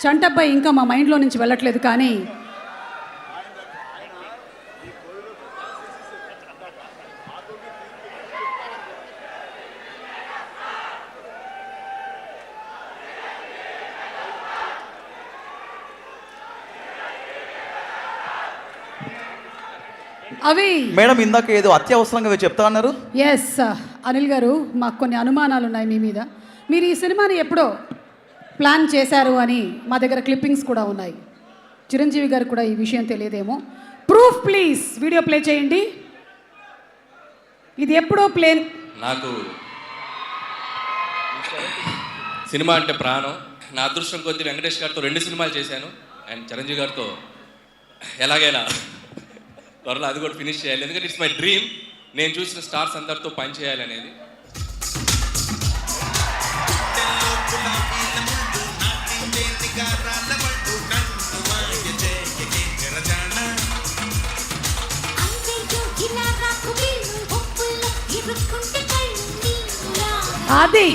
చంటబ్బాయి ఇంకా మా మైండ్లో నుంచి వెళ్ళట్లేదు. కానీ అవి మేడం ఇందాక ఏదో అత్యవసరంగా చెప్తా అన్నారు. ఎస్ అనిల్ గారు, మాకు కొన్ని అనుమానాలు ఉన్నాయి మీ మీద. మీరు ఈ సినిమాని ఎప్పుడో ప్లాన్ చేశారు అని మా దగ్గర క్లిప్పింగ్స్ కూడా ఉన్నాయి. చిరంజీవి గారు కూడా ఈ విషయం తెలియదేమో. ప్రూఫ్ ప్లీజ్, వీడియో ప్లే చేయండి. ఇది ఎప్పుడో ప్లేన్. నాకు సినిమా అంటే ప్రాణం. నా అదృష్టం కొద్దీ వెంకటేష్ గారితో 2 సినిమాలు చేశాను. అండ్ చిరంజీవి గారితో ఎలాగైనా త్వరలో అది కూడా ఫినిష్ చేయాలి. ఎందుకంటే ఇట్స్ మై డ్రీమ్. నేను చూసిన స్టార్స్ అందరితో పని చేయాలనేది. అది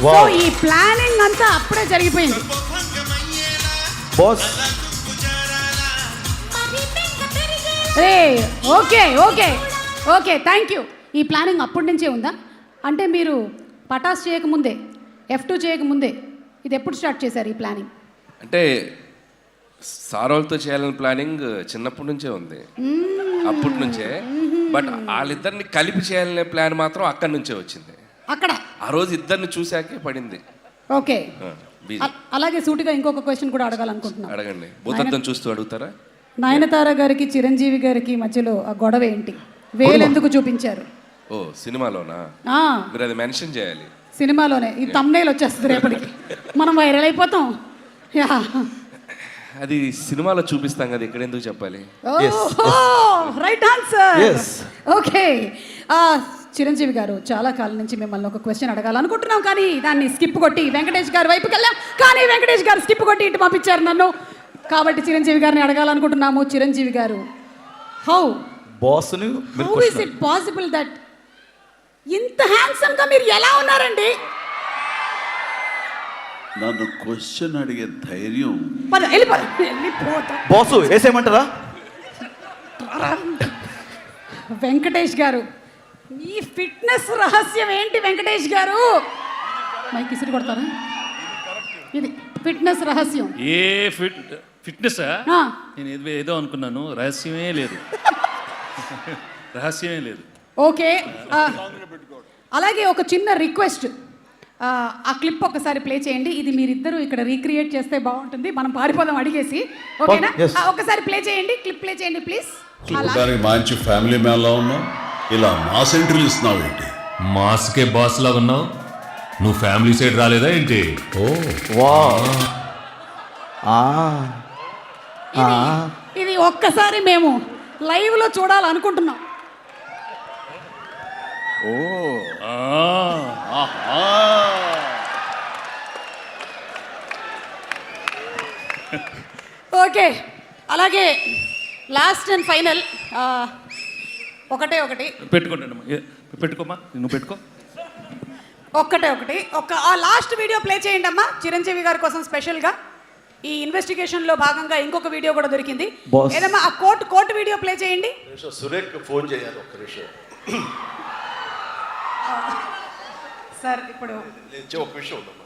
సో ఈ ప్లానింగ్ అంతా అప్పుడే జరిగిపోయింది. Boss okay okay okay, thank you. ఈ ప్లానింగ్ అప్పటి నుంచే ఉందా? అంటే మీరు పటాస్ చేయకముందే, F2 చేయకముందే ఇది ఎప్పుడు స్టార్ట్ చేశారు ఈ ప్లానింగ్? అంటే సారోల్తో చేయాలని ప్లానింగ్ చిన్నప్పటి నుంచే ఉంది, అప్పటి నుంచే. బట్ వాళ్ళిద్దరిని కలిపి చేయాలనే ప్లాన్ మాత్రం అక్కడి నుంచే వచ్చింది. అక్కడ ఆ రోజు ఇద్దరిని చూశాకే పడింది. ఓకే, అలాగే సూటిగా ఇంకొక క్వశ్చన్ కూడా అడగాలనుకుంటున్నాను. అడగండి. భూతద్దం చూస్తూ అడుగుతారా? నయనతార గారికి చిరంజీవి గారికి మధ్యలో ఆ గొడవ ఏంటి? వేలు ఎందుకు చూపించారు? ఓ సినిమాలోనా? మీరు అది మెన్షన్ చేయాలి. సినిమాలోనే ఈ థంబ్నెయిల్ వచ్చేస్తుంది రేపటికి, మనం వైరల్ అయిపోతాం. యా, అది సినిమాలో చూపిస్తాం కదా, ఇక్కడ ఎందుకు చెప్పాలి? Right answer. ఓకే, చిరంజీవి గారు, చాలా కాలం నుంచి మిమ్మల్ని ఒక క్వశ్చన్ అడగాలనుకుంటున్నాం, కానీ దాన్ని స్కిప్ కొట్టి వెంకటేష్ గారి వైపుకి వెళ్ళాం. కానీ వెంకటేష్ గారు స్కిప్ కొట్టి ఇటు పంపించారు నన్ను. కాబట్టి చిరంజీవి గారిని అడగాలనుకుంటున్నాము. చిరంజీవి గారు, how is it possible that ఇంత హ్యాండ్సమ్ గా మీరు ఎలా ఉన్నారండి? నన్ను క్వశ్చన్ అడిగే ధైర్యం బాసు వేసేయమంటారా? వెంకటేష్ గారు, మీ ఫిట్నెస్ రహస్యం ఏంటి వెంకటేష్ గారు? మైక్ ఇసిరి కొడతారా? ఇది ఫిట్నెస్ రహస్యం. ఏ ఫిట్నెస్ నేను ఏదో అనుకున్నాను, రహస్యమే లేదు. రహస్యమే లేదు. ఓకే, అలాగే ఒక చిన్న రిక్వెస్ట్, ఆ క్లిప్ ఒకసారి ప్లే చేయండి. ఇది మీరిద్దరూ ఇక్కడ రీక్రియేట్ చేస్తే బాగుంటుంది. మనం పారిపోదాం అడిగేసి. ఓకేనా? ఒకసారి ప్లే చేయండి, క్లిప్ ప్లే చేయండి ప్లీజ్. మంచి ఫ్యామిలీ మ్యాన్ లా ఉన్నావు, ఇలా మాస్ ఎంట్రీలు ఇస్తున్నావు ఏంటి? మాస్కే బాస్ లా ఉన్నావు, నువ్వు ఫ్యామిలీ సైడ్ రాలేదా ఏంటి? ఓ వా, ఇది ఒక్కసారి మేము లైవ్ లో చూడాలనుకుంటున్నాం. ఓ ఓకే, అలాగే లాస్ట్ అండ్ ఫైనల్ ఒకటి పెట్టుకోమా, నువ్వు పెట్టుకో. ఒకటి ఆ లాస్ట్ వీడియో ప్లే చేయండి అమ్మా, చిరంజీవి గారి కోసం స్పెషల్గా. ఈ ఇన్వెస్టిగేషన్ లో భాగంగా ఇంకొక వీడియో కూడా దొరికింది. ఏదమ్మా ఆ కోర్టు వీడియో ప్లే చేయండి. సురేఖ్ ఫోన్ చేయాలి ఒక్క నిమిషం. సార్, ఇప్పుడు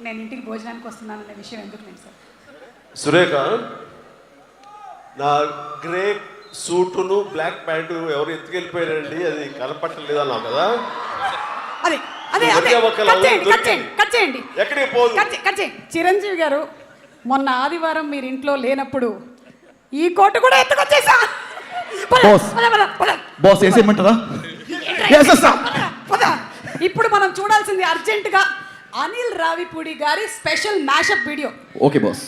నేను ఇంటికి భోజనానికి వస్తున్నాననే విషయం ఎందుకు లేదు సార్? సురేఖ, నా గ్రే సూటును బ్లాక్ ప్యాంటు ఎవరు ఎత్తుకెళ్ళిపోయారండి, అది కనపట్టలేదు అన్నావు కదా? అదే కట్ చేయండి. ఎక్కడికి పోదు. చిరంజీవి గారు, మొన్న ఆదివారం మీరు ఇంట్లో లేనప్పుడు ఈ కోటు కూడా ఎత్తుకొచ్చేసా. ఇప్పుడు మనం చూడాల్సింది అర్జెంటుగా అనిల్ రావిపూడి గారి special mashup video. Okay boss.